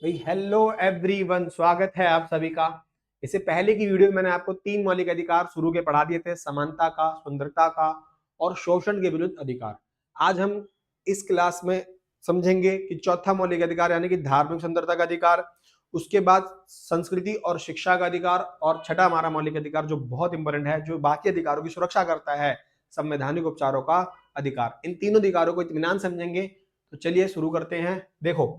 भाई hello everyone, स्वागत है आप सभी का। इससे पहले की वीडियो में मैंने आपको 3 मौलिक अधिकार शुरू के पढ़ा दिए थे, समानता का, सुंदरता का और शोषण के विरुद्ध अधिकार। आज हम इस क्लास में समझेंगे कि चौथा मौलिक अधिकार यानी कि धार्मिक सुंदरता का अधिकार, उसके बाद संस्कृति और शिक्षा का अधिकार, और छठा हमारा मौलिक अधिकार जो बहुत इंपॉर्टेंट है, जो बाकी अधिकारों की सुरक्षा करता है, संवैधानिक उपचारों का अधिकार। इन तीनों अधिकारों को इत्मीनान समझेंगे। तो चलिए शुरू करते हैं। देखो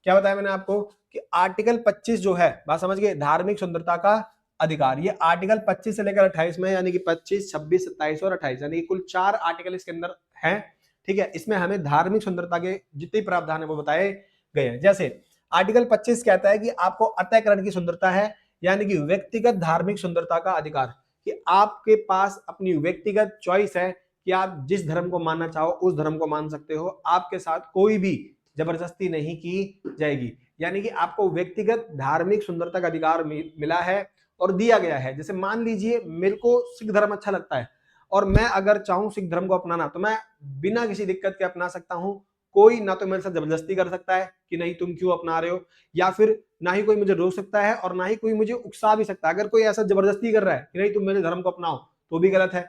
क्या बताया मैंने आपको कि आर्टिकल 25 जो है, बात समझ गए, धार्मिक सुंदरता का अधिकार, ये आर्टिकल 25 से लेकर 28 में, यानी कि 25, 26, 27 और 28, यानी कि कुल 4 आर्टिकल इसके अंदर हैं। ठीक है, इसमें हमें धार्मिक सुंदरता के जितने प्रावधान है वो बताए गए हैं। जैसे आर्टिकल 25 कहता है कि आपको अंतःकरण की सुंदरता है, यानी कि व्यक्तिगत धार्मिक सुंदरता का अधिकार, कि आपके पास अपनी व्यक्तिगत चॉइस है कि आप जिस धर्म को मानना चाहो उस धर्म को मान सकते हो, आपके साथ कोई भी जबरदस्ती नहीं की जाएगी। यानी कि आपको व्यक्तिगत धार्मिक सुंदरता का अधिकार मिला है और दिया गया है। जैसे मान लीजिए मेरे को सिख धर्म अच्छा लगता है और मैं अगर चाहूं सिख धर्म को अपनाना तो मैं बिना किसी दिक्कत के अपना सकता हूं। कोई ना तो मेरे साथ जबरदस्ती कर सकता है कि नहीं तुम क्यों अपना रहे हो, या फिर ना ही कोई मुझे रोक सकता है और ना ही कोई मुझे उकसा भी सकता है। अगर कोई ऐसा जबरदस्ती कर रहा है कि नहीं तुम मेरे धर्म को अपनाओ तो भी गलत है,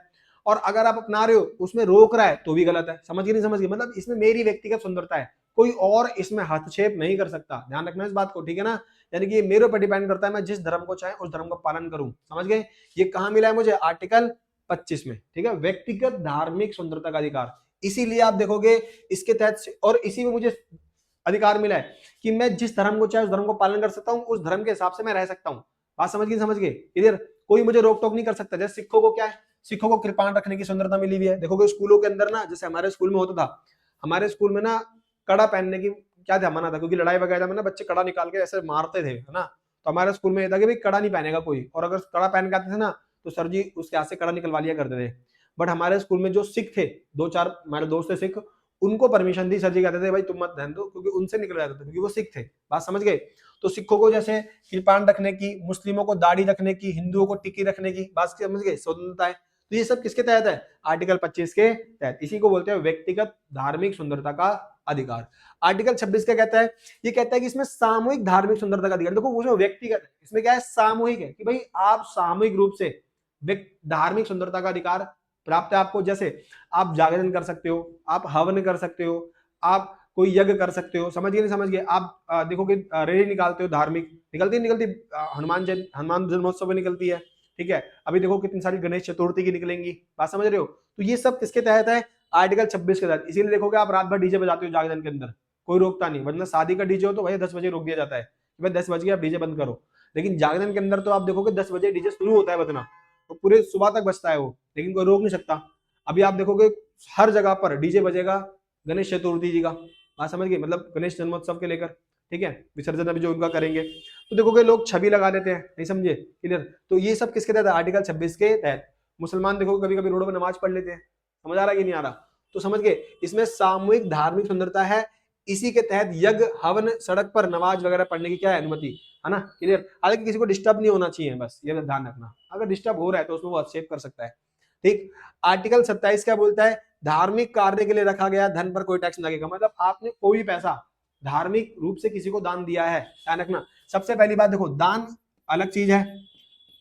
और अगर आप अपना रहे हो उसमें रोक रहा है तो भी गलत है। समझ गए नहीं समझ गए? मतलब इसमें मेरी व्यक्तिगत सुंदरता है, कोई और इसमें हस्तक्षेप नहीं कर सकता। ध्यान रखना इस बात को, ठीक है ना। यानी कि ये मेरे ऊपर डिपेंड करता है, मैं जिस धर्म को चाहे उस धर्म का पालन करूं। समझ गए? ये कहां मिला है मुझे? आर्टिकल 25 में। ठीक है, व्यक्तिगत धार्मिक सुंदरता का अधिकार। इसीलिए आप देखोगे इसके तहत, और इसी में मुझे अधिकार मिला है कि मैं जिस धर्म को चाहे उस धर्म को पालन कर सकता हूं, उस धर्म के हिसाब से मैं रह सकता हूं। बात समझ गई? समझ गए? इधर कोई मुझे रोक टोक नहीं कर सकता। जैसे सिखों को क्या है, सिखों को कृपाण रखने की सुंदरता मिली हुई है। देखोगे स्कूलों के अंदर ना, जैसे हमारे स्कूल में होता था, हमारे स्कूल में ना कड़ा पहनने की क्या था, मना था, क्योंकि लड़ाई वगैरह में ना बच्चे कड़ा निकाल के ऐसे मारते थे, है ना। तो हमारे स्कूल में ये था कि भाई कड़ा नहीं पहनेगा कोई, और अगर कड़ा पहन के आते थे ना तो सर जी उसके हाथ से कड़ा निकलवा लिया करते थे। बट हमारे स्कूल में जो सिख थे, दो चार हमारे दोस्त थे सिख, उनको परमिशन दी। सर जी कहते थे भाई तुम मत ध्यान दो, क्योंकि उनसे निकल जाते थे, क्योंकि वो सिख थे। बात समझ गए? तो सिखों को जैसे कृपाण रखने की, मुस्लिमों को दाढ़ी रखने की, हिंदुओं को टिक्की रखने की, बात समझ गए, स्वतंत्रता है। तो ये सब किसके तहत है? आर्टिकल 25 के तहत। इसी को बोलते हैं व्यक्तिगत धार्मिक सुंदरता का अधिकार। आर्टिकल 26 क्या कहता है? ये कहता है कि इसमें सामूहिक धार्मिक सुंदरता का अधिकार। देखो उसमें व्यक्तिगत है, इसमें क्या है? सामूहिक है, कि भाई आप सामूहिक रूप से धार्मिक सुंदरता का अधिकार प्राप्त है आपको। जैसे आप जागरण कर सकते हो, आप हवन कर सकते हो, आप कोई यज्ञ कर सकते हो। समझ गए नहीं समझ गए? आप देखोगे रैली निकालते हो, धार्मिक निकलती हनुमान जन्मोत्सव में निकलती है। ठीक है, अभी देखो कितनी सारी गणेश चतुर्थी की निकलेंगी। बात समझ रहे हो? तो ये सब किसके तहत है? आर्टिकल 26 के तहत। इसीलिए देखोगे आप रात भर डीजे बजाते हो जागरण के अंदर, कोई रोकता नहीं। वरना शादी का डीजे हो तो भाई 10 बजे रोक दिया जाता है, भाई 10 बज गए आप डीजे बंद करो। लेकिन जागरण के अंदर तो आप देखोगे 10 बजे डीजे शुरू होता है बजना, तो पूरे सुबह तक बजता है वो, लेकिन कोई रोक नहीं सकता। अभी आप देखोगे हर जगह पर डीजे बजेगा गणेश चतुर्थी जी का। बात समझ गए? मतलब गणेश जन्मोत्सव के लेकर। ठीक है, विसर्जन अभी जो उनका करेंगे तो देखोगे लोग छवि लगा देते हैं। नहीं समझे? क्लियर? तो ये सब किसके तहत? आर्टिकल 26 के तहत। मुसलमान देखो कभी कभी रोड पर नमाज पढ़ लेते हैं। समझ आ रहा है कि नहीं आ रहा? तो समझ गए, इसमें सामूहिक धार्मिक सुंदरता है। इसी के तहत यज्ञ हवन, सड़क पर नमाज वगैरह पढ़ने की क्या है? अनुमति है ना। क्लियर? हालांकि किसी को डिस्टर्ब नहीं होना चाहिए, बस ये ध्यान रखना। अगर डिस्टर्ब हो रहा है तो उसमें वो हस्तक्षेप कर सकता है। ठीक। आर्टिकल 27 क्या बोलता है? धार्मिक कार्य के लिए रखा गया धन पर कोई टैक्स नहीं लगेगा। मतलब आपने कोई भी पैसा धार्मिक रूप से किसी को दान दिया है, ध्यान रखना। सबसे पहली बात देखो, दान अलग चीज है,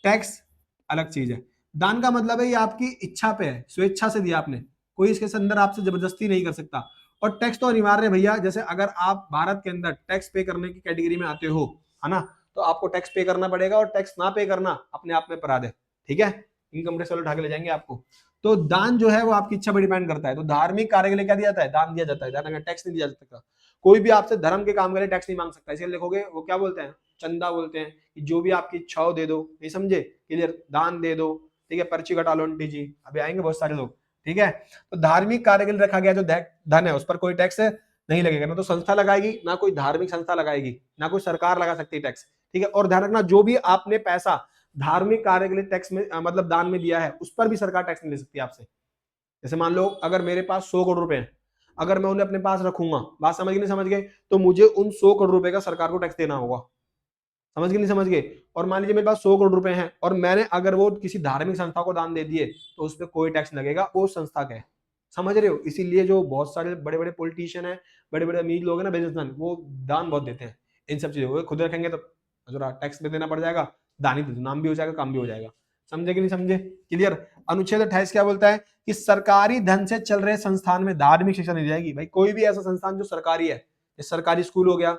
टैक्स अलग चीज है। दान का मतलब है ये आपकी इच्छा पे है, स्वेच्छा से दिया आपने, कोई इसके अंदर आपसे जबरदस्ती नहीं कर सकता। और टैक्स तो अनिवार्य है भैया। जैसे अगर आप भारत के अंदर टैक्स पे करने की कैटेगरी में आते हो, है ना, तो आपको टैक्स पे करना पड़ेगा, और टैक्स ना पे करना अपने आप में अपराध है। ठीक है, इनकम टैक्स वाले उठा के ले जाएंगे आपको। तो दान जो है वो आपकी इच्छा पर डिपेंड करता है। तो धार्मिक कार्य के लिए क्या दिया जाता है? दान दिया जाता है, टैक्स नहीं दिया जा सकता। कोई भी आपसे धर्म के काम के लिए टैक्स नहीं मांग सकता। इसलिए देखोगे वो क्या बोलते हैं? चंदा बोलते हैं, कि जो भी आपकी इच्छा हो दे दो। नहीं समझे? क्लियर? दान दे दो। ठीक है, पर्ची कटा लो आंटी जी, अभी आएंगे बहुत सारे लोग। ठीक है, तो धार्मिक कार्य के लिए रखा गया जो धन है उस पर कोई टैक्स नहीं लगेगा। ना तो संस्था लगाएगी, ना कोई धार्मिक संस्था लगाएगी, ना कोई सरकार लगा सकती है टैक्स। ठीक है, और ध्यान रखना जो भी आपने पैसा धार्मिक कार्य के लिए टैक्स में मतलब दान में दिया है, उस पर भी सरकार टैक्स नहीं ले सकती आपसे। जैसे मान लो अगर मेरे पास 100 करोड़ रुपए हैं, अगर मैं उन्हें अपने पास रखूंगा, बात समझ गए नहीं समझ गए, तो मुझे उन 100 करोड़ रुपए का सरकार को टैक्स देना होगा। समझ गए नहीं समझ गए? और मान लीजिए मेरे पास 100 करोड़ रुपए हैं और मैंने अगर वो किसी धार्मिक संस्था को दान दे दिए, तो उस पर कोई टैक्स लगेगा, वो संस्था का है। समझ रहे हो? इसीलिए जो बहुत सारे बड़े बड़े पॉलिटिशियन है, बड़े बड़े अमीर लोग हैं ना, बिजनेसमैन, वो दान बहुत देते हैं। इन सब चीजों को खुद रखेंगे तो जरा टैक्स भी देना पड़ जाएगा, दानी तो नाम भी हो जाएगा, काम भी हो जाएगा। समझे कि नहीं समझे? क्लियर। अनुच्छेद 28 क्या बोलता है कि सरकारी धन से चल रहे संस्थान में धार्मिक शिक्षा नहीं दी जाएगी। भाई कोई भी ऐसा संस्थान जो सरकारी है, सरकारी स्कूल हो गया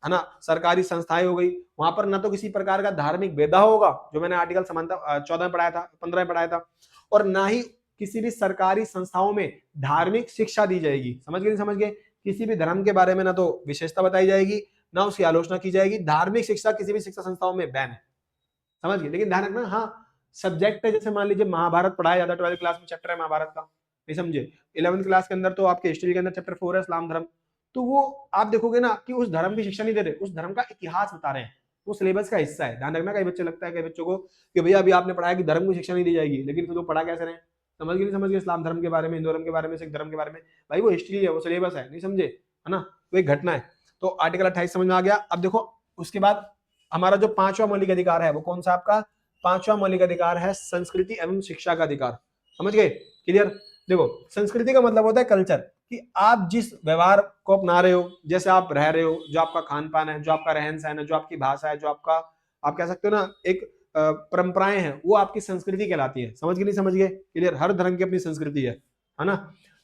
है ना, सरकारी संस्थाएं हो गई, वहां पर ना तो किसी प्रकार का धार्मिक भेदभाव होगा, जो मैंने आर्टिकल समानता 14 में पढ़ाया था, 15 में पढ़ाया था, और ना ही किसी भी सरकारी संस्थाओं में धार्मिक शिक्षा दी जाएगी। समझ गए नहीं समझ गए? किसी भी धर्म के बारे में ना तो विशेषता बताई जाएगी, ना उसकी आलोचना की जाएगी। धार्मिक शिक्षा किसी भी शिक्षा संस्थाओं में बैन है। समझ गए? लेकिन ध्यान रखना, हाँ सब्जेक्ट है, जैसे मान लीजिए महाभारत पढ़ाया जाता है 12वीं क्लास में, चैप्टर है महाभारत का, नहीं समझे? 11वीं क्लास के अंदर तो आपके हिस्ट्री के अंदर चैप्टर 4 है इस्लाम धर्म, तो वो आप देखोगे ना कि उस धर्म की शिक्षा नहीं दे रहे, उस धर्म का इतिहास बता रहे हैं, वो सिलेबस का हिस्सा है। ध्यान रखना, कई बच्चे लगता है कई बच्चों को कि भैया अभी आपने पढ़ाया कि धर्म की शिक्षा नहीं दी जाएगी, लेकिन फिर वो पढ़ा कैसे रहे? समझ गए नहीं समझ गए? इस्लाम धर्म के बारे में, हिंदू धर्म के बारे में, सिख धर्म के बारे में, भाई वो हिस्ट्री है, वो सिलेबस है, नहीं समझे? है ना, वो एक घटना है। तो आर्टिकल 28 समझ में आ गया। अब देखो उसके बाद हमारा जो 5वां मौलिक अधिकार है वो कौन सा आपका? 5वां मौलिक अधिकार है संस्कृति एवं शिक्षा का अधिकार। समझ गए? क्लियर। देखो संस्कृति का मतलब होता है कल्चर, कि आप जिस व्यवहार को अपना रहे हो, जैसे आप रह रहे हो, जो आपका खान पान है, जो आपका रहन सहन है, जो आपकी भाषा है, जो आपका आप कह सकते हो ना एक परंपराएं हैं, वो आपकी संस्कृति कहलाती है। समझ गए नहीं समझ गए? क्लियर। हर धर्म की अपनी संस्कृति है ना।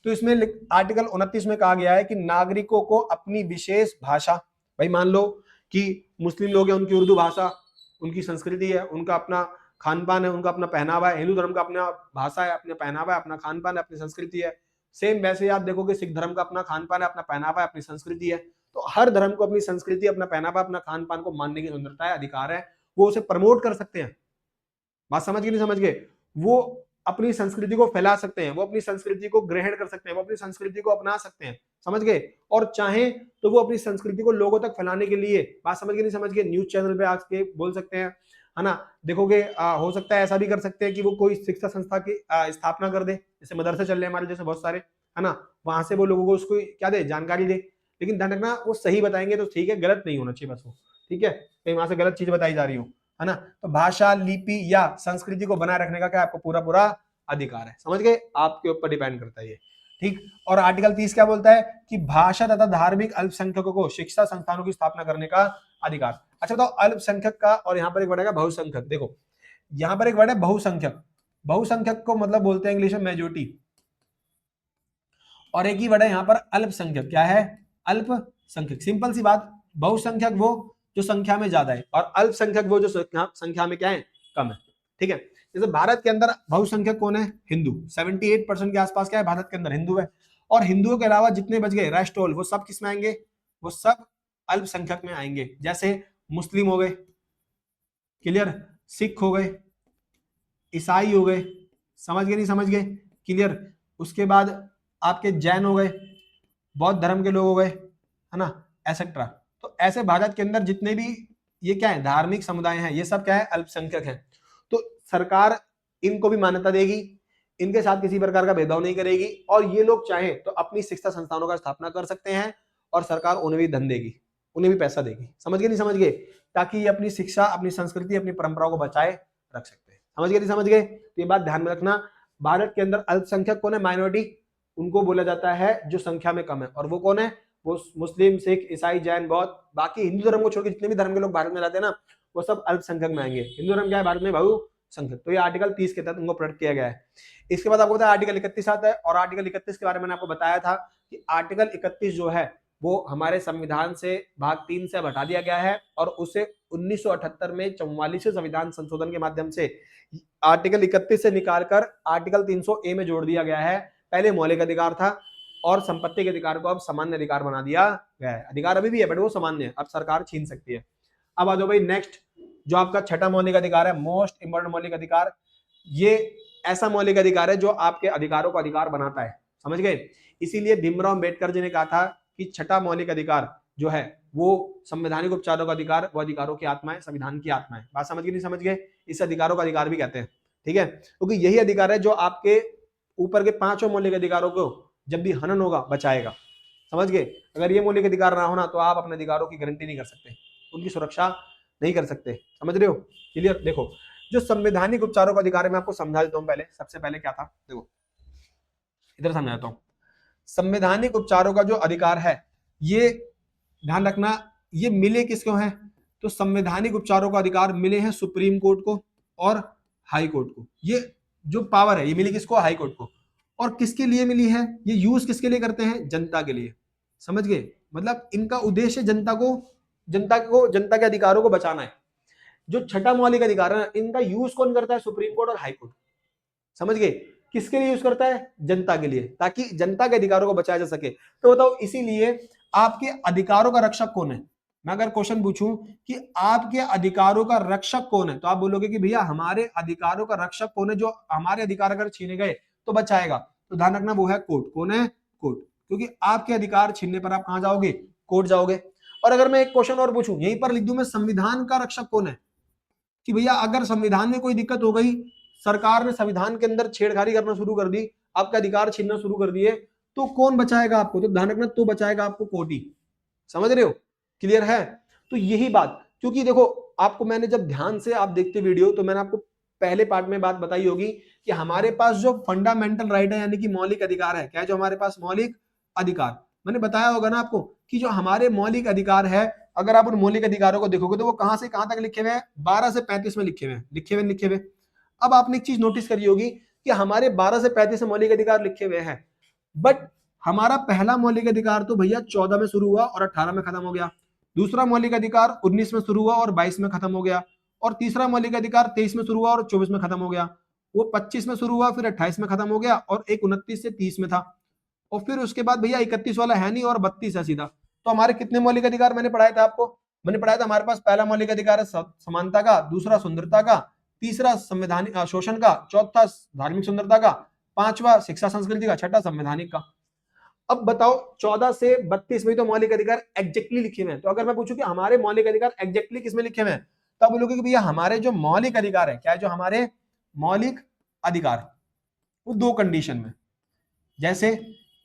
तो इसमें आर्टिकल 29 में कहा गया है कि नागरिकों को अपनी विशेष भाषा, भाई मान लो कि मुस्लिम लोग हैं, उनकी उर्दू भाषा उनकी संस्कृति है, उनका अपना खान पान है, उनका अपना पहनावा है। हिंदू धर्म का अपना भाषा है, अपना पहनावा है, अपना खान पान है, अपनी संस्कृति है। सेम वैसे आप देखोगे सिख धर्म का अपना खान पान है, अपना पहनावा है, अपनी संस्कृति है। तो हर धर्म को अपनी संस्कृति, अपना पहनावा, अपना खान पान को मानने की स्वतंत्रता है, अधिकार है, वो उसे प्रमोट कर सकते हैं। बात समझ गए नहीं समझ गए? वो अपनी संस्कृति को फैला सकते हैं, वो अपनी संस्कृति को ग्रहण कर सकते हैं, वो अपनी संस्कृति को अपना सकते हैं। समझ गए? और चाहे तो वो अपनी संस्कृति को लोगों तक फैलाने के लिए, बात समझ गए नहीं समझ गए, न्यूज चैनल पे आके बोल सकते हैं, है ना। देखोगे हो सकता है ऐसा भी कर सकते हैं कि वो कोई शिक्षा संस्था की स्थापना कर दे, जैसे मदरसे चल रहे हैं हमारे जैसे बहुत सारे, है ना, वहां से वो लोगों को उसको क्या दे, जानकारी दे। लेकिन ध्यान रखना वो सही बताएंगे तो ठीक है, गलत नहीं होना चाहिए बस वो, ठीक है, कहीं वहां से गलत चीज बताई जा रही हो, है ना। तो भाषा, लिपि या संस्कृति को बनाए रखने का क्या आपको पूरा पूरा अधिकार है। समझ गए? आपके ऊपर डिपेंड करता है ये, ठीक। और आर्टिकल 30 क्या बोलता है कि भाषा तथा धार्मिक अल्पसंख्यकों को शिक्षा संस्थानों की स्थापना करने का अधिकार। अच्छा बताओ, अल्पसंख्यक का और यहाँ पर एक वर्ड है बहुसंख्यक। देखो यहाँ पर एक वर्ड है बहुसंख्यक, बहुसंख्यक को मतलब बोलते हैं इंग्लिश में मेजोरिटी, और एक ही वर्ड है यहाँ पर अल्पसंख्यक। क्या है? अल्पसंख्यक। सिंपल सी बात, बहुसंख्यक वो जो संख्या में ज्यादा है, और अल्पसंख्यक वो जो संख्या में क्या है, कम है। ठीक है। जैसे भारत के अंदर बहुसंख्यक कौन है? हिंदू। 78% के आसपास क्या है भारत के अंदर, हिंदू है। और हिंदुओं के अलावा जितने बच गए राष्ट्रोल, वो सब किस में आएंगे? वो सब अल्पसंख्यक में आएंगे। जैसे मुस्लिम हो गए, क्लियर, सिख हो गए, ईसाई हो गए, समझ गए नहीं समझ गए? क्लियर। उसके बाद आपके जैन हो गए, बौद्ध धर्म के लोग हो गए, है ना, एसेट्रा। तो ऐसे भारत के अंदर जितने भी ये क्या है धार्मिक समुदाय हैं, ये सब क्या है, अल्पसंख्यक हैं। तो सरकार इनको भी मान्यता देगी, इनके साथ किसी प्रकार का भेदभाव नहीं करेगी, और ये लोग चाहे तो अपनी शिक्षा संस्थानों का स्थापना कर सकते हैं, और सरकार उन्हें भी धन देगी, उन्हें भी पैसा देगी। समझ गए नहीं समझ गए? ताकि ये अपनी शिक्षा, अपनी संस्कृति, अपनी परंपराओं को बचाए रख सकते हैं। समझ गए नहीं समझ गए? तो ये बात ध्यान में रखना। भारत के अंदर अल्पसंख्यक कौन है? माइनॉरिटी, उनको बोला जाता है जो संख्या में कम है। और वो कौन है? वो मुस्लिम, सिख, ईसाई, जैन, बौद्ध, बाकी हिंदू धर्म को छोड़ के जितने भी धर्म के लोग भारत में रहते हैं ना, वो सब अल्पसंख्यक में आएंगे। हिंदू धर्म क्या है भारत में? बहुसंख्यक। तो ये आर्टिकल 30 के तहत उनको प्रोटेक्ट किया गया है। इसके बाद आपको पता है आर्टिकल 31 आता है, और आर्टिकल 31 के बारे में मैंने आपको बताया था कि आर्टिकल 31 जो है वो हमारे संविधान से भाग 3 से हटा दिया गया है, और उसे 1978 में 44वें संविधान संशोधन के माध्यम से आर्टिकल 31 से निकालकर आर्टिकल 300A में जोड़ दिया गया है। पहले मौलिक अधिकार था, और संपत्ति के अधिकार को अब सामान्य अधिकार बना दिया गया है। अधिकार अभी भी है बट वो सामान्य है, अब सरकार छीन सकती है। अब आ जाओ भाई नेक्स्ट, जो आपका छठा मौलिक अधिकार है, मोस्ट इंपोर्टेंट मौलिक अधिकार। ये ऐसा मौलिक अधिकार है जो आपके अधिकारों को अधिकार बनाता है। समझ गए? इसीलिए भीमराव अम्बेडकर जी ने कहा था कि छठा मौलिक अधिकार जो है वो संवैधानिक उपचारों का अधिकार, वो अधिकारों की आत्मा है, संविधान की आत्मा है। बात समझ गए नहीं समझ गए? इस अधिकारों का अधिकार भी कहते हैं, ठीक है, क्योंकि यही अधिकार है जो आपके ऊपर के 5 मौलिक अधिकारों को जब भी हनन होगा बचाएगा। समझ गए? अगर ये मौलिक अधिकार ना होना तो आप अपने अधिकारों की गारंटी नहीं कर सकते, उनकी सुरक्षा नहीं कर सकते। समझ रहे हो? क्लियर। देखो जो संवैधानिक उपचारों का अधिकार है मैं आपको समझा देता हूं। पहले सबसे पहले क्या था, देखो इधर समझाता हूं। संवैधानिक उपचारों का जो अधिकार है, ये ध्यान रखना, ये मिले किसको हैं? तो संवैधानिक उपचारों का अधिकार मिले हैं सुप्रीम कोर्ट को और हाई कोर्ट को। ये जो पावर है ये मिली किसको? हाई कोर्ट को। और किसके लिए मिली है? ये यूज किसके लिए करते हैं? जनता के लिए। समझ गए? मतलब इनका उद्देश्य जनता के अधिकारों को बचाना है। जो छठा मौलिक अधिकार है इनका यूज कौन करता है? सुप्रीम कोर्ट और हाई कोर्ट। समझ गए? किसके लिए यूज करता है? जनता के लिए, ताकि जनता के अधिकारों को बचाया जा सके। तो बताओ इसीलिए आपके अधिकारों का रक्षक कौन है? मैं अगर क्वेश्चन पूछूं कि आपके अधिकारों का रक्षक कौन है, तो आप बोलोगे कि भैया हमारे अधिकारों का रक्षक कौन है, जो हमारे अधिकार अगर छीने गए तो बचाएगा। तो ध्यान रखना वो है कोर्ट। कौन है? कोर्ट। क्योंकि आपके अधिकार छीनने पर आप कहां जाओगे? कोर्ट जाओगे। और अगर मैं एक क्वेश्चन और पूछूं, यहीं पर लिख दूं मैं, संविधान का रक्षक कौन है? कि भैया अगर संविधान में कोई दिक्कत हो गई, सरकार ने संविधान के अंदर छेड़खानी करना शुरू कर दी, आपका अधिकार छीनना शुरू कर दिए, तो कौन बचाएगा आपको? तो ध्यान रखना, तो बचाएगा आपको कोर्ट ही। समझ रहे हो? क्लियर है? तो यही बात, क्योंकि देखो आपको मैंने जब ध्यान से आप देखते वीडियो, तो मैंने आपको पहले पार्ट में बात बताई होगी कि हमारे पास जो फंडामेंटल राइट है यानी कि मौलिक अधिकार है, क्या है जो हमारे पास मौलिक अधिकार, मैंने बताया होगा ना आपको कि जो हमारे मौलिक अधिकार है, अगर आप उन मौलिक अधिकारों को देखोगे तो वो कहां से कहां तक लिखे हुए हैं? 12 से 35 में लिखे हुए। अब आपने एक चीज नोटिस करी होगी कि हमारे 12 से 35 में मौलिक अधिकार लिखे हुए हैं, बट हमारा पहला मौलिक अधिकार तो भैया 14 में शुरू हुआ और 18 में खत्म हो गया। दूसरा मौलिक अधिकार 19 में शुरू हुआ और 22 में खत्म हो गया। और तीसरा मौलिक अधिकार 23 में शुरू हुआ और 24 में खत्म हो गया। वो 25 में शुरू हुआ, फिर 28 में खत्म हो गया, और एक 29 से 30 में था। और फिर उसके बाद भैया 31 वाला है नहीं और 32 है सीधा। तो हमारे कितने मौलिक अधिकार मैंने पढ़ाया था आपको? मैंने पढ़ाया था हमारे पास पहला मौलिक अधिकार है समानता का, दूसरा सुंदरता का, तीसरा संवैधानिक शोषण का, चौथा धार्मिक सुंदरता का, पांचवा शिक्षा संस्कृति का, छठा संवैधानिक का। अब बताओ 14 से 32 में तो मौलिक अधिकार एग्जैक्टली लिखे हुए हैं। तो अगर मैं पूछूं कि हमारे मौलिक अधिकार एग्जैक्टली किसमें लिखे हुए हैं, तो आप बोलोगे कि भैया हमारे जो मौलिक अधिकार है, क्या है जो हमारे मौलिक अधिकार, वो दो कंडीशन में। जैसे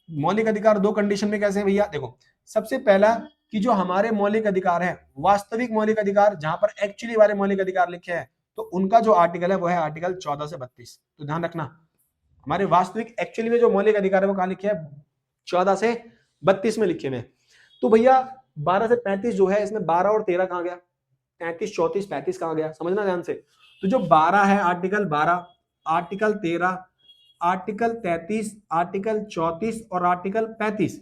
मौलिक अधिकार दो कंडीशन में कैसे भैया? देखो, सबसे पहला कि जो हमारे मौलिक अधिकार है, वास्तविक मौलिक अधिकार, जहां पर एक्चुअली हमारे मौलिक अधिकार लिखे हैं, तो उनका जो आर्टिकल है वो है आर्टिकल 14 से 32। तो ध्यान रखना, हमारे वास्तविक एक्चुअली में जो मौलिक अधिकार है वो कहां लिखे हैं? 14 से 32 में लिखे हुए। तो भैया 12 से 35 जो है, इसमें 12 और 13 कहां गया? 33, 34, 35 कहां गया? समझना ध्यान से। तो जो 12 है आर्टिकल 12, आर्टिकल 13, आर्टिकल 33, आर्टिकल 34 और आर्टिकल 35,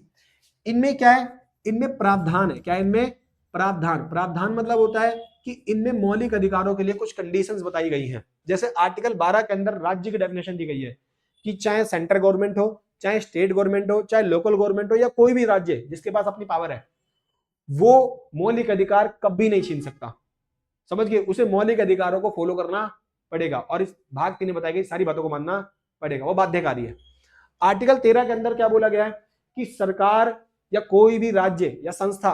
इनमें क्या है? इनमें प्रावधान है। क्या? इनमें प्रावधान मतलब होता है कि इनमें मौलिक अधिकारों के लिए कुछ कंडीशंस बताई गई हैं। जैसे आर्टिकल 12 के अंदर राज्य की डेफिनेशन दी गई है कि चाहे सेंट्रल गवर्नमेंट हो, चाहे स्टेट गवर्नमेंट हो, चाहे लोकल गवर्नमेंट हो, या कोई भी राज्य जिसके पास अपनी पावर है, वो मौलिक अधिकार कभी नहीं छीन सकता। समझ गए? उसे मौलिक अधिकारों को फॉलो करना पड़ेगा, और इस भाग 3 में बताई गई सारी बातों को मानना पड़ेगा, वो बाध्यकारी है। आर्टिकल 13 के अंदर क्या बोला गया है कि सरकार या कोई भी राज्य या संस्था,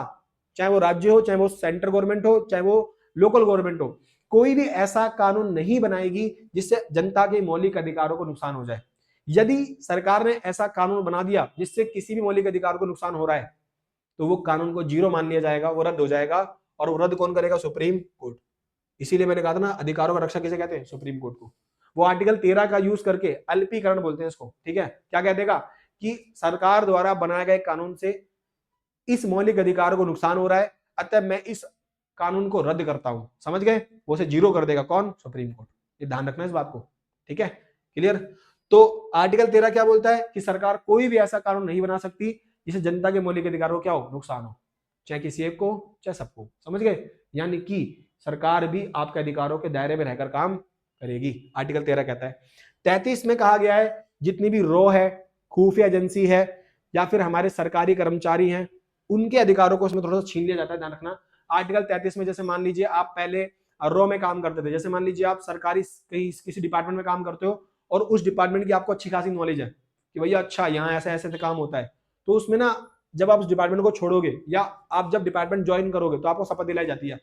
चाहे वो राज्य हो, चाहे वो सेंट्रल गवर्नमेंट हो, चाहे वो लोकल गवर्नमेंट हो, कोई भी ऐसा कानून नहीं बनाएगी जिससे जनता के मौलिक अधिकारों को नुकसान हो जाए। यदि सरकार ने ऐसा कानून बना दिया जिससे किसी भी मौलिक अधिकार को नुकसान हो रहा है, तो वो कानून को जीरो मान लिया जाएगा, वो रद्द हो जाएगा। और वो रद्द कौन करेगा? Supreme court. इसीलिए मैंने कहा था ना, अधिकारों का रक्षक किसे कहते हैं? सुप्रीम कोर्ट को। वो आर्टिकल 13 का यूज करके, अल्पीकरण बोलते हैं इसको, ठीक है, क्या कह देगा कि सरकार द्वारा बनाए गए कानून से इस मौलिक अधिकार को नुकसान हो रहा है, अतः मैं इस कानून को रद्द करता हूं। समझ गए? वो से जीरो कर देगा कौन? Supreme court. ये ध्यान रखना इस बात को, ठीक है, क्लियर? तो आर्टिकल 13 क्या बोलता है कि सरकार कोई भी ऐसा कानून नहीं बना सकती जिसे जनता के मौलिक अधिकारों को क्या हो? नुकसान हो, चाहे किसी एक को, चाहे सबको। समझ गए? यानी कि सरकार भी आपके अधिकारों के दायरे में रहकर काम करेगी, आर्टिकल 13 कहता है। 33 में कहा गया है जितनी भी रॉ है, खुफिया एजेंसी है, या फिर हमारे सरकारी कर्मचारी हैं, उनके अधिकारों को इसमें थोड़ा सा छीन लिया जाता है। ध्यान रखना, आर्टिकल 33 में जैसे मान लीजिए आप पहले रॉ में काम करते थे, जैसे मान लीजिए आप सरकारी कहीं किसी डिपार्टमेंट में काम करते हो और उस डिपार्टमेंट की आपको अच्छी खासी नॉलेज है कि भैया अच्छा यहाँ ऐसे ऐसे काम होता है, तो उसमें ना जब आप उस डिपार्टमेंट को छोड़ोगे या आप जब डिपार्टमेंट ज्वाइन करोगे तो आपको शपथ दिलाई जाती है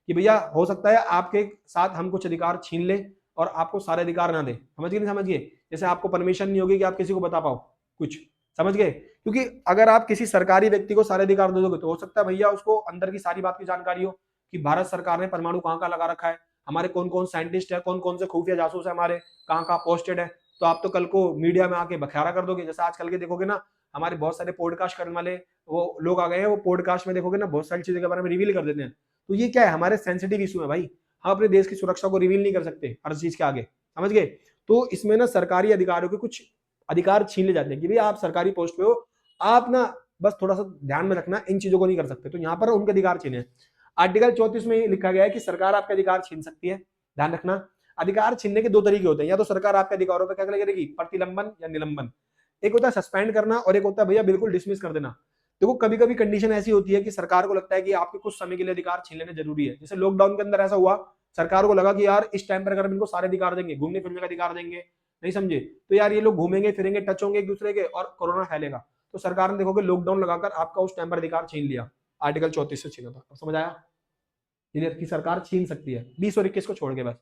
कि भैया हो सकता है आपके साथ हम कुछ अधिकार छीन ले और आपको सारे अधिकार ना दे। समझ गए? नहीं समझ गए? जैसे आपको परमिशन नहीं होगी कि आप किसी को बता पाओ कुछ। समझ गए? क्योंकि अगर आप किसी सरकारी व्यक्ति को सारे अधिकार दे दोगे तो हो सकता है भैया उसको अंदर की सारी बात की जानकारी हो कि भारत सरकार ने परमाणु कहाँ कहाँ लगा रखा है, हमारे कौन कौन साइंटिस्ट है, कौन कौन से खुफिया जासूस है, हमारे कहाँ कहाँ पोस्टेड है। तो आप तो कल को मीडिया में आके बखारा कर दोगे। जैसे आजकल के देखोगे ना, हमारे बहुत सारे पॉडकास्ट करने वाले वो लोग आ गए हैं, वो पॉडकास्ट में देखोगे ना बहुत सारी चीजों के बारे में रिवील कर देते हैं। तो ये क्या है, हमारे सेंसिटिव इशू है भाई, हम अपने देश की सुरक्षा को रिवील नहीं कर सकते हर चीज के आगे, समझ गए। तो इसमें ना सरकारी अधिकारियों के कुछ अधिकार छीन ले जाते हैं कि भाई आप सरकारी पोस्ट पे हो, आप ना बस थोड़ा सा ध्यान में रखना इन चीजों को नहीं कर सकते, तो यहाँ पर उनके अधिकार छीने। आर्टिकल 34 में लिखा गया है कि सरकार आपके अधिकार छीन सकती है, ध्यान रखना। अधिकार छीनने के दो तरीके होते हैं, या तो सरकार आपके अधिकारों पर क्या करेगी, प्रतिलंबन या निलंबन। एक होता है सस्पेंड करना और एक होता है भैया बिल्कुल डिसमिस कर देना। देखो कभी कभी कंडीशन ऐसी होती है कि सरकार को लगता है कि आपके कुछ समय के लिए अधिकार छीन लेना जरूरी है, जैसे लॉकडाउन के अंदर ऐसा हुआ, सरकार को लगा कि यार इस टाइम पर अगर हम इनको सारे अधिकार देंगे, घूमने फिरने का अधिकार देंगे, नहीं समझे, तो यार ये लोग घूमेंगे फिरेंगे, टच होंगे एक दूसरे के और कोरोना फैलेगा। तो सरकार ने देखोगे लॉकडाउन लगाकर आपका उस टाइम पर अधिकार छीन लिया, आर्टिकल 34 से छीना था, समझ आया क्लियर, की सरकार छीन सकती है 20 और 21 को छोड़ के बस,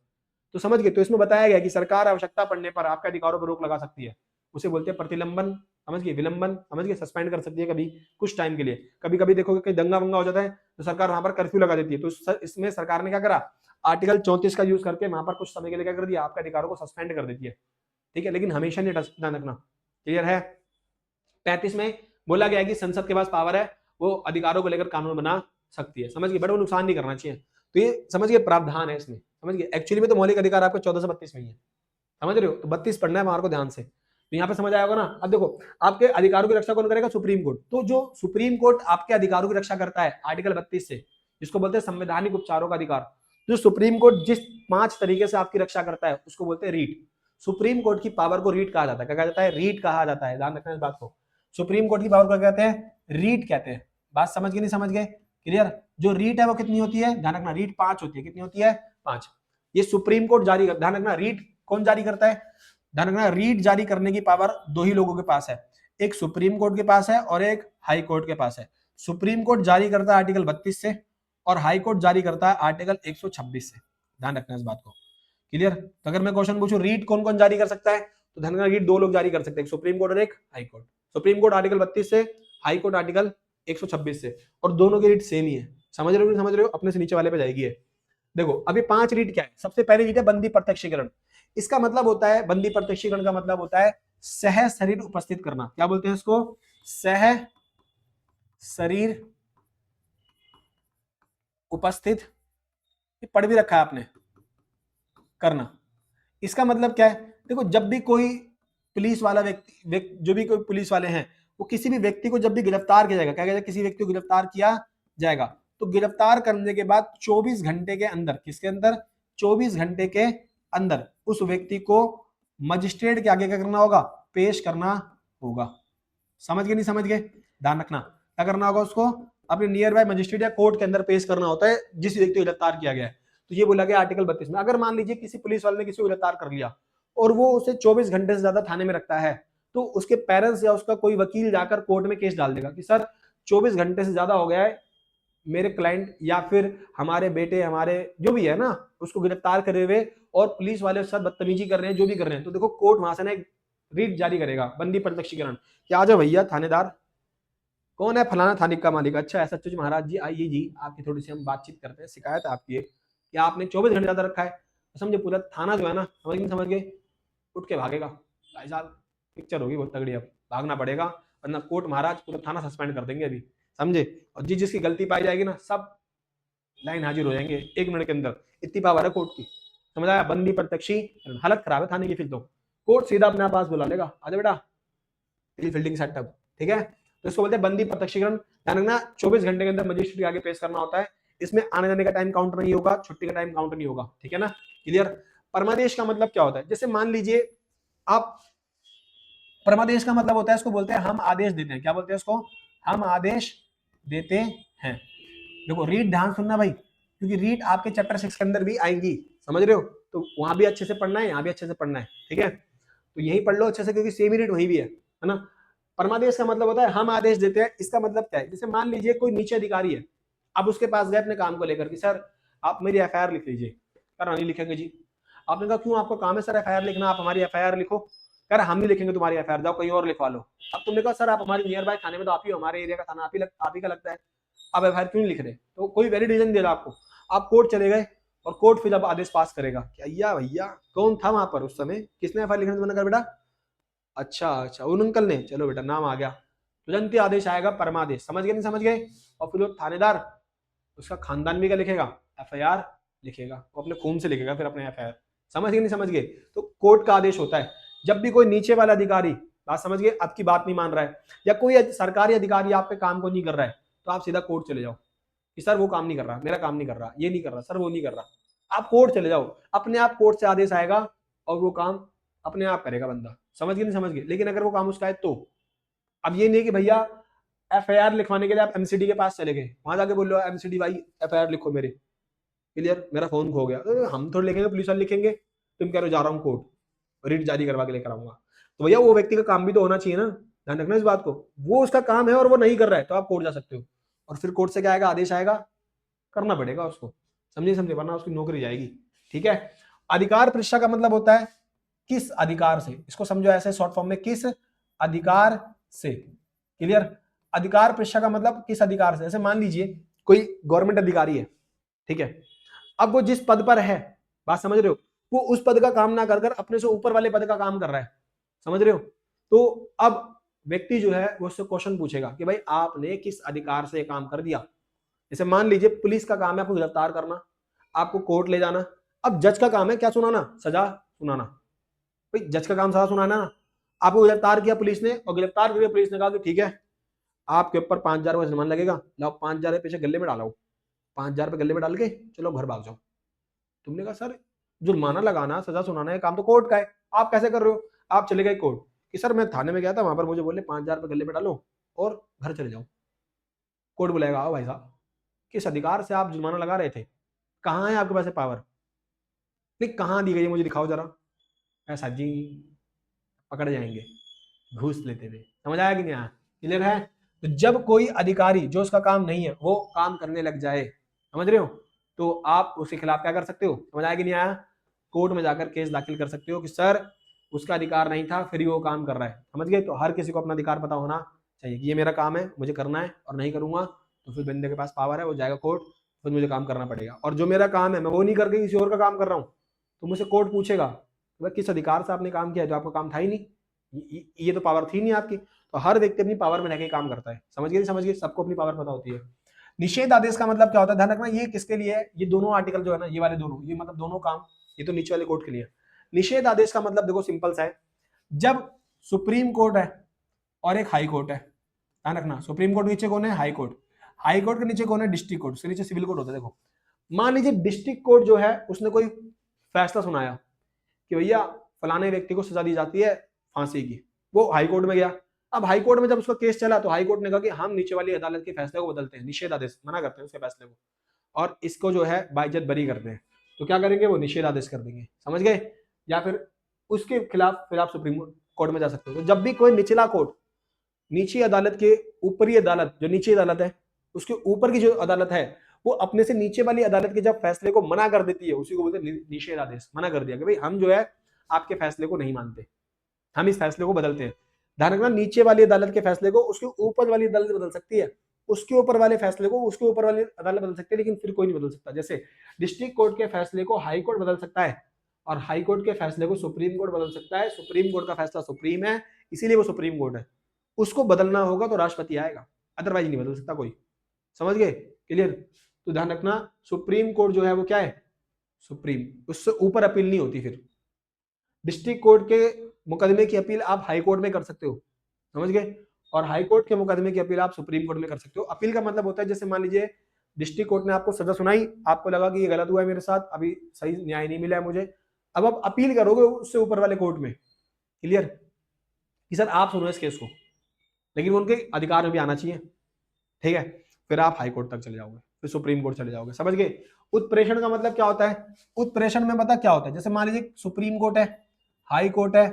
तो समझ गए। तो इसमें बताया गया कि सरकार आवश्यकता पड़ने पर आपके अधिकारों पर रोक लगा सकती है, उसे बोलते हैं प्रतिलंबन, समझ गए, विलंबन, समझ गए, सस्पेंड कर सकती है कभी कुछ टाइम के लिए। कभी कभी देखोगे कहीं दंगा वंगा हो जाता है तो सरकार वहां पर कर्फ्यू लगा देती है, तो इसमें सरकार ने क्या करा, आर्टिकल 34 का यूज करके वहां पर कुछ समय के लिए क्या कर दिया, आपके अधिकारों को सस्पेंड कर देती है, ठीक है, लेकिन हमेशा नहीं ध्यान रखना, क्लियर है। 35 में बोला गया कि संसद के पास पावर है, वो अधिकारों को लेकर कानून बना सकती है, समझ गए, बट वो नुकसान नहीं करना चाहिए। तो ये समझ गए प्रावधान है इसमें, समझ गए। एक्चुअली में तो मौलिक अधिकार आपके 14 से 32 में ही है, समझ रहे हो, तो 32 पढ़ना है हमारे को ध्यान से, तो यहाँ पे समझ आया होगा ना। अब देखो आपके अधिकारों की रक्षा कौन करेगा, सुप्रीम कोर्ट। तो जो सुप्रीम कोर्ट आपके अधिकारों की रक्षा करता है आर्टिकल 32 से, जिसको बोलते हैं संवैधानिक उपचारों का अधिकार, जो सुप्रीम कोर्ट जिस 5 तरीके से आपकी रक्षा करता है उसको बोलते हैं रीट। सुप्रीम कोर्ट की पावर को रीट कहा जाता है, क्या कहा जाता है, रीट कहा जाता है, ध्यान रखना इस बात को। सुप्रीम कोर्ट की पावर को कहते हैं, रीट कहते हैं। बात समझ गए नहीं समझ गए, क्लियर। जो रीट है वो कितनी होती है, ध्यान रखना, रीट 5 होती है, कितनी होती है, 5। ये सुप्रीम कोर्ट जारी कर, ध्यान रखना, रीट कौन जारी करता है, ध्यान रखना, रीट जारी करने की पावर दो ही लोगों के पास है, एक सुप्रीम कोर्ट के पास है और एक हाई कोर्ट के पास है। सुप्रीम कोर्ट जारी करता है आर्टिकल 32 से और हाई कोर्ट जारी करता है आर्टिकल 126 से, ध्यान रखना इस बात को, क्लियर। तो अगर मैं क्वेश्चन पूछूं रीट कौन कौन जारी कर सकता है, तो ध्यान रखना रीट दो लोग जारी कर सकते हैं, एक सुप्रीम कोर्ट और एक high court. Supreme court article 32 से, हाई कोर्ट आर्टिकल 126 से, और दोनों की रीट सेम ही है, समझ रहे हो समझ रहे हो, अपने से नीचे वाले पे जाएगी है। देखो अभी 5 रीट क्या है, सबसे पहले रीट है बंदी प्रत्यक्षीकरण। इसका मतलब होता है, बंदी प्रत्यक्षीकरण का मतलब होता है सह शरीर उपस्थित करना, क्या बोलते हैं इसको, सह शरीर उपस्थित, पढ़ भी रखा है आपने, करना। इसका मतलब क्या है, देखो जब भी कोई पुलिस वाला व्यक्ति जो भी कोई पुलिस वाले हैं, वो किसी भी व्यक्ति को जब भी गिरफ्तार किया जाएगा, क्या कहते हैं, किसी व्यक्ति को गिरफ्तार किया जाएगा, तो गिरफ्तार करने के बाद 24 घंटे के अंदर, किसके अंदर, 24 घंटे के अंदर उस व्यक्ति को मजिस्ट्रेट के आगे क्या करना होगा, पेश करना होगा, समझ गए नहीं समझ गए, ध्यान रखना, क्या करना होगा, उसको अपने नियर बाय मजिस्ट्रेट या कोर्ट के अंदर पेश करना होता है जिस व्यक्ति को गिरफ्तार किया गया है। तो ये बोला गया आर्टिकल 32 में। अगर मान लीजिए किसी पुलिस वाले ने किसी को गिरफ्तार कर लिया और वो उसे 24 घंटे से ज्यादा थाने में रखता है, तो उसके पेरेंट्स या उसका कोई वकील जाकर कोर्ट में केस डाल देगा कि सर 24 घंटे से ज्यादा हो गया है, मेरे क्लाइंट या फिर हमारे बेटे, हमारे जो भी है ना, उसको गिरफ्तार करे हुए और पुलिस वाले उसके साथ बदतमीजी कर रहे हैं, जो भी कर रहे हैं, तो देखो कोर्ट वहां से ना एक रीट जारी करेगा, बंदी प्रत्यक्षीकरण, कि आ जाओ भैया थानेदार, कौन है, फलाना थाने का मालिक, अच्छा ऐसा सच महाराज जी, आइए जी आपकी थोड़ी सी हम बातचीत करते हैं, शिकायत है आपकी कि आपने 24 घंटे ज्यादा रखा है, तो समझे पूरा थाना जो है ना, समझ गए, उठ के भागेगा, भाई साहब पिक्चर होगी बहुत तगड़ी, अब भागना पड़ेगा, वरना कोर्ट महाराज पूरा थाना सस्पेंड कर देंगे अभी, समझे। और जिसकी गलती पाई जाएगी ना, सब लाइन हाजिर हो जाएंगे 1 मिनट के अंदर, इतनी पावर है कोर्ट की, समझ आया। बंदी प्रत्यक्षीकरण, हालत खराब है थाने की, फिर तो कोर्ट सीधा अपने पास बुला लेगा, आजा बेटा फील्डिंग सेटअप, ठीक है। तो इसको बोलते हैं बंदी प्रत्यक्षीकरण, ध्यान रखना 24 घंटे के अंदर मजिस्ट्रेट के आगे पेश करना होता है, इसमें आने जाने का टाइम काउंट नहीं होगा, छुट्टी का टाइम काउंट नहीं होगा, ठीक है ना, क्लियर। परमादेश का मतलब क्या होता है, जैसे मान लीजिए आप, परमादेश का मतलब होता है, इसको बोलते हैं हम आदेश देते हैं, क्या बोलते हैं इसको, हम आदेश देते हैं। देखो रीट ध्यान सुनना भाई, क्योंकि रीट आपके चैप्टर 6 के अंदर भी आएंगी, समझ रहे हो, तो वहां भी अच्छे से पढ़ना है, यहाँ भी अच्छे से पढ़ना है, ठीक है, तो यही पढ़ लो अच्छे से, क्योंकि सेम रीट वही भी है ना। परमादेश का मतलब होता है हम आदेश देते हैं, इसका मतलब क्या है, जैसे मान लीजिए कोई नीचे अधिकारी है, आप उसके पास गए अपने काम को लेकर कि सर आप मेरी एफआईआर लिख लीजिए, सर नहीं लिखेंगे जी, आपने कहा क्यों, आपको काम है सर एफआईआर लिखना, आप हमारी एफआईआर लिखो, कह हम नहीं लिखेंगे तुम्हारी एफआईआर, जाओ कहीं और लिखवा लो। अब तुमने कहा सर आप हमारे नियर बाय थाने में तो आप ही हो, हमारे एरिया का थाना आप ही का लगता है, आप एफआईआर क्यों नहीं लिख रहे, तो कोई वैलिड रीजन दे रहा आपको, आप कोर्ट चले गए और कोर्ट फिर अब आदेश पास करेगा, क्या भैया कौन था वहां पर उस समय, किसने एफआईआर लिखने से मना कर बेटा, अच्छा उन अंकल ने, चलो बेटा नाम आ गया, तुरंत ही आदेश आएगा परमादेश, समझ गए नहीं समझ गए। और फिर वो थानेदार उसका खानदान भी क्या लिखेगा, एफआईआर लिखेगा, वो अपने खून से लिखेगा फिर अपने एफआईआर, समझ गए नहीं समझ गए। तो कोर्ट का आदेश होता है जब भी कोई नीचे वाला अधिकारी, बात समझ गए, आपकी बात नहीं मान रहा है या कोई सरकारी अधिकारी आप पे काम को नहीं कर रहा है, तो आप सीधा कोर्ट चले जाओ कि सर वो काम नहीं कर रहा, मेरा काम नहीं कर रहा, ये नहीं कर रहा सर, वो नहीं कर रहा। आप कोर्ट चले जाओ, अपने आप कोर्ट से आदेश आएगा और वो काम अपने आप करेगा बंदा, समझ गए नहीं समझ गए। लेकिन अगर वो काम उसका है तो अब ये नहीं कि भैया एफआईआर लिखवाने के लिए आप एमसीडी के पास चले गए, वहां जाके बोल लो एमसीडी भाई एफआईआर लिखो मेरे, क्लियर, मेरा फोन खो गया, हम थोड़ी लिखेंगे, पुलिस वाले लिखेंगे, तुम कह रहे हो जा रहा हूँ कोर्ट रिट जारी करवा के लेकर आऊंगा। तो भैया वो व्यक्ति का काम भी तो होना चाहिए ना, ध्यान रखना इस बात को, वो उसका काम है और वो नहीं कर रहा है तो आप कोर्ट जा सकते हो, और फिर कोर्ट से क्या आएगा, आदेश आएगा, करना पड़ेगा उसको, समझे समझे, वरना उसकी नौकरी जाएगी। ठीक है। अधिकार प्रतिष्ठा का मतलब होता है किस अधिकार से, इसको समझो ऐसे शॉर्ट फॉर्म में, किस अधिकार से, क्लियर। अधिकार प्रतिष्ठा का मतलब किस अधिकार से, जैसे मान लीजिए कोई गवर्नमेंट अधिकारी है, ठीक है, अब वो जिस पद पर है, बात समझ रहे हो, वो उस पद का काम ना कर कर अपने से ऊपर वाले पद का काम कर रहा है, समझ रहे हो। तो अब व्यक्ति जो है वो उससे क्वेश्चन पूछेगा कि भाई आपने किस अधिकार से काम कर दिया। जैसे मान लीजिए पुलिस का काम है आपको गिरफ्तार करना, आपको कोर्ट ले जाना, अब जज का काम है क्या सुनाना, सजा सुनाना। भाई जज का काम सजा सुनाना ना, आपको गिरफ्तार किया पुलिस ने, और गिरफ्तार करके पुलिस ने कहा कि ठीक है आपके ऊपर 5,000 का जुर्माना लगेगा, लाओ 5,000 पीछे गले में डालो, 5,000 गले में डाल के चलो घर भाग जाओ। तुमने कहा सर जुर्माना लगाना सजा सुनाना है काम तो कोर्ट का है, आप कैसे कर रहे हो। आप चले गए कोर्ट कि सर मैं थाने में गया था, वहां पर मुझे बोले 5,000 गले में डालो और घर चले जाओ। कोर्ट बुलाएगा, आओ भाई साहब किस अधिकार से आप जुर्माना लगा रहे थे, कहाँ है आपके पास पावर, नहीं कहाँ दी गई है मुझे दिखाओ जरा। ऐसा जी पकड़ जाएंगे घूस लेते हुए, समझ आया कि नहीं आया, क्लियर है। तो जब कोई अधिकारी जो उसका काम नहीं है वो काम करने लग जाए, समझ रहे हो, तो आप उसके खिलाफ क्या कर सकते हो, समझ आया कि नहीं आया, कोर्ट में जाकर केस दाखिल कर सकते हो कि सर उसका अधिकार नहीं था फिर वो काम कर रहा है, समझ गए। तो हर किसी को अपना अधिकार पता होना चाहिए कि ये मेरा काम है मुझे करना है, और नहीं करूंगा तो फिर बंदे के पास पावर है, वो जाएगा कोर्ट, फिर मुझे काम करना पड़ेगा। और जो मेरा काम है मैं वो नहीं करके किसी और का काम कर रहा हूँ, तो मुझसे कोर्ट पूछेगा भाई किस अधिकार से आपने काम किया, जो आपका काम था ही नहीं, ये तो पावर थी नहीं आपकी। तो हर व्यक्ति अपनी पावर में रहकर काम करता है, समझ गए समझ गए, सबको अपनी पावर पता होती है। निषेध आदेश का मतलब क्या होता है, ध्यान रखना, ये किसके लिए है, ये दोनों आर्टिकल जो है ना, ये वाले दोनों, ये मतलब दोनों काम, ये तो नीचे वाले कोर्ट के लिए। निषेध आदेश का मतलब देखो सिंपल सा है, जब सुप्रीम कोर्ट है और एक हाई कोर्ट है, ध्यान रखना, सुप्रीम कोर्ट नीचे कौन है, हाई कोर्ट, हाई कोर्ट के नीचे कौन है, डिस्ट्रिक्ट कोर्ट, उसके नीचे सिविल कोर्ट होता है। देखो मान लीजिए डिस्ट्रिक्ट कोर्ट जो है उसने कोई फैसला सुनाया कि भैया फलाने व्यक्ति को सजा दी जाती है फांसी की, वो हाई कोर्ट में गया। अब हाई कोर्ट में जब उसका केस चला तो हाई कोर्ट ने कहा कि हम नीचे वाली अदालत के फैसले को बदलते हैं, निषेध आदेश मना करते हैं उसके फैसले को, और इसको जो है बाइज्जत बरी करते हैं। तो क्या करेंगे, वो निषेध आदेश कर देंगे, समझ गए। या फिर उसके खिलाफ फिर आप सुप्रीम कोर्ट में जा सकते हो। तो जब भी कोई निचला कोर्ट, नीची अदालत के ऊपरी अदालत, जो नीची अदालत है उसके ऊपर की जो अदालत है, वो अपने से नीचे वाली अदालत के जब फैसले को मना कर देती है, उसी को बोलते हैं निषेध आदेश, मना कर दिया कि भाई हम जो है आपके फैसले को नहीं मानते, हम इस फैसले को बदलते हैं। ध्यान रखना, नीचे वाली अदालत के फैसले को उसके ऊपर वाली अदालत बदल सकती है, उसके ऊपर वाले फैसले को उसके ऊपर वाली अदालत बदल सकती है, लेकिन फिर कोई नहीं बदल सकता। जैसे डिस्ट्रिक्ट कोर्ट के फैसले को हाई कोर्ट बदल सकता है, और हाई कोर्ट के फैसले को सुप्रीम कोर्ट बदल सकता है, सुप्रीम कोर्ट का फैसला सुप्रीम है इसीलिए वो सुप्रीम कोर्ट है, उसको बदलना होगा तो राष्ट्रपति आएगा, अदरवाइज नहीं बदल सकता कोई, समझ गए, क्लियर। तो ध्यान रखना सुप्रीम कोर्ट जो है वो क्या है, सुप्रीम, उससे ऊपर अपील नहीं होती। फिर डिस्ट्रिक्ट कोर्ट के मुकदमे की अपील आप हाई कोर्ट में कर सकते हो, समझ गए, और हाई कोर्ट के मुकदमे की अपील आप सुप्रीम कोर्ट में कर सकते हो। अपील का मतलब होता है जैसे मान लीजिए डिस्ट्रिक्ट कोर्ट ने आपको सजा सुनाई, आपको लगा कि ये गलत हुआ है मेरे साथ, अभी सही न्याय नहीं मिला है मुझे, अब आप अपील करोगे उससे ऊपर वाले कोर्ट में, क्लियर, कि सर आप सुनो इस केस को, लेकिन उनके अधिकार में भी आना चाहिए, ठीक है। फिर आप हाई कोर्ट तक चले जाओगे, फिर सुप्रीम कोर्ट चले जाओगे, समझ गए। उत्प्रेषण का मतलब क्या होता है, उत्प्रेषण में पता क्या होता है, जैसे मान लीजिए सुप्रीम कोर्ट है, हाई कोर्ट है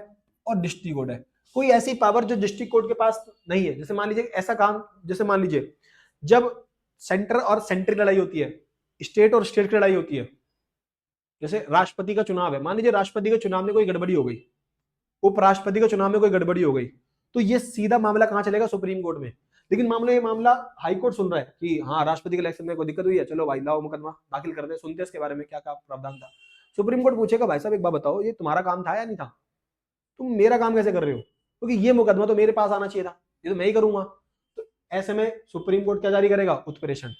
और डिस्ट्रिक्ट कोर्ट है, कोई ऐसी पावर जो डिस्ट्रिक्ट कोर्ट के पास नहीं है। जैसे मान लीजिए ऐसा काम, जैसे मान लीजिए जब सेंटर और सेंटर की लड़ाई होती है, स्टेट और स्टेट की लड़ाई होती है, जैसे राष्ट्रपति का चुनाव है, मान लीजिए राष्ट्रपति के चुनाव में कोई गड़बड़ी हो गई, उपराष्ट्रपति के चुनाव में कोई गड़बड़ी हो गई, तो ये सीधा मामला कहां चलेगा, सुप्रीम कोर्ट में। लेकिन ये मामला हाई कोर्ट सुन रहा है कि हाँ राष्ट्रपति के इलेक्शन में कोई दिक्कत हुई है, चलो भाई लाओ मुकदमा दाखिल कर दे, सुनते हैं इसके बारे में क्या क्या प्रावधान था। सुप्रीम कोर्ट पूछेगा भाई साहब एक बात बताओ, ये तुम्हारा काम था या नहीं था, तुम मेरा काम कैसे कर रहे हो, क्योंकि ये मुकदमा तो मेरे पास आना चाहिए था, ये तो मैं ही करूंगा। ऐसे में सुप्रीम कोर्ट क्या जारी करेगा? उत्प्रेषण।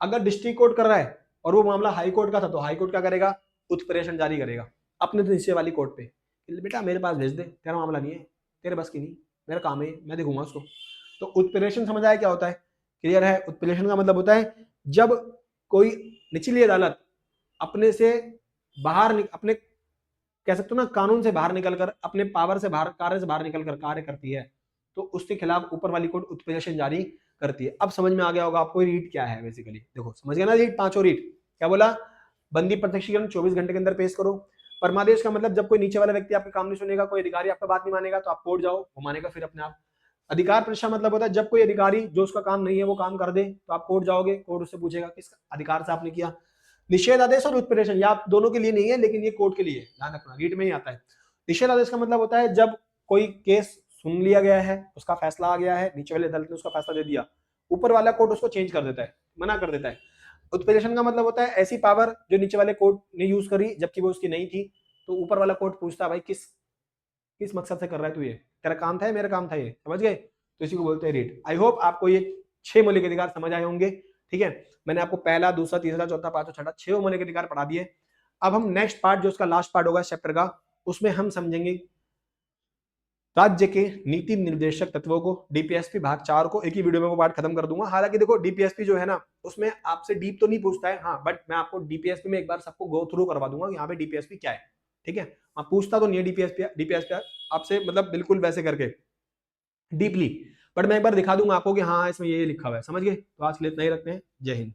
अगर डिस्ट्रिक्ट कोर्ट कर रहा है और वो मामला हाई कोर्ट का था तो हाई कोर्ट क्या करेगा? उत्प्रेषण जारी करेगा अपने तो नीचे वाली कोर्ट पे, बेटा मेरे पास भेज दे, तेरा मामला नहीं है, तेरे बस की नहीं, मेरा काम है, मैं देखूंगा उसको। तो उत्प्रेषण समझ आया क्या होता है? क्लियर है? उत्प्रेषण का मतलब होता है जब कोई निचली अदालत अपने से बाहर अपने कह सकते हो ना कानून से बाहर निकलकर, अपने पावर से बाहर, कार्य से बाहर निकलकर कार्य करती है, तो उसके खिलाफ ऊपर वाली कोर्ट उत्प्रेषण जारी करती है। अब समझ में आ गया होगा आपको रीट क्या है। बेसिकली देखो समझ गया ना, रीट पांचों रीट क्या बोला? बंदी प्रत्यक्षीकरण 24 घंटे के अंदर पेश करो। परमादेश का मतलब जब कोई नीचे वाला व्यक्ति आपका काम नहीं सुनेगा, कोई अधिकारी आपका बात नहीं मानेगा तो आप कोर्ट जाओ, वो मानेगा फिर अपने आप। अधिकार प्रतिष्ठा मतलब होता है जब कोई अधिकारी जो उसका काम नहीं है वो काम कर दे तो आप कोर्ट जाओगे, कोर्ट उससे पूछेगा किस अधिकार से आपने किया। निषेध आदेश और उत्प्रेषण या आप दोनों के लिए नहीं है, लेकिन ये कोर्ट के लिए ध्यान रखना, रीट में ही आता है। निषेध आदेश का मतलब होता है जब कोई केस सुन लिया गया है, उसका फैसला आ गया है, नीचे वाली अदालत ने उसका फैसला दे दिया, ऊपर वाला कोर्ट उसको चेंज कर देता है, मना कर देता है। उत्प्रेषण का मतलब होता है ऐसी पावर जो नीचे वाले कोर्ट ने यूज करी जबकि वो उसकी नहीं थी, तो ऊपर वाला कोर्ट पूछता है भाई किस किस मकसद से कर रहा है तू, ये तेरा काम था या मेरा काम था, ये समझ गए? तो इसी को बोलते हैं रीट। आई होप आपको ये 6 मौलिक अधिकार समझ आए होंगे। ठीक है, मैंने आपको पहला, दूसरा, तीसरा, चौथा, पांचवा, छठा 6 मौलिक अधिकार पढ़ा दिए। अब हम नेक्स्ट पार्ट जो उसका लास्ट पार्ट होगा चैप्टर का, उसमें हम समझेंगे राज्य के नीति निर्देशक तत्वों को, डीपीएसपी भाग 4 को। एक ही वीडियो में वो पार्ट खत्म कर दूंगा। हालांकि देखो डीपीएसपी जो है ना उसमें आपसे डीप तो नहीं पूछता है, हाँ, बट मैं आपको डीपीएसपी में एक बार सबको गो थ्रू करवा दूंगा यहाँ पे डीपीएसपी क्या है। ठीक है, आप पूछता तो नहीं है डीपीएसपी आपसे, मतलब बिल्कुल वैसे करके डीपली, बट मैं एक बार दिखा दूंगा आपको कि हाँ इसमें ये लिखा हुआ है। समझ गए? तो आज के लिए इतना ही रखते हैं। जय हिंद।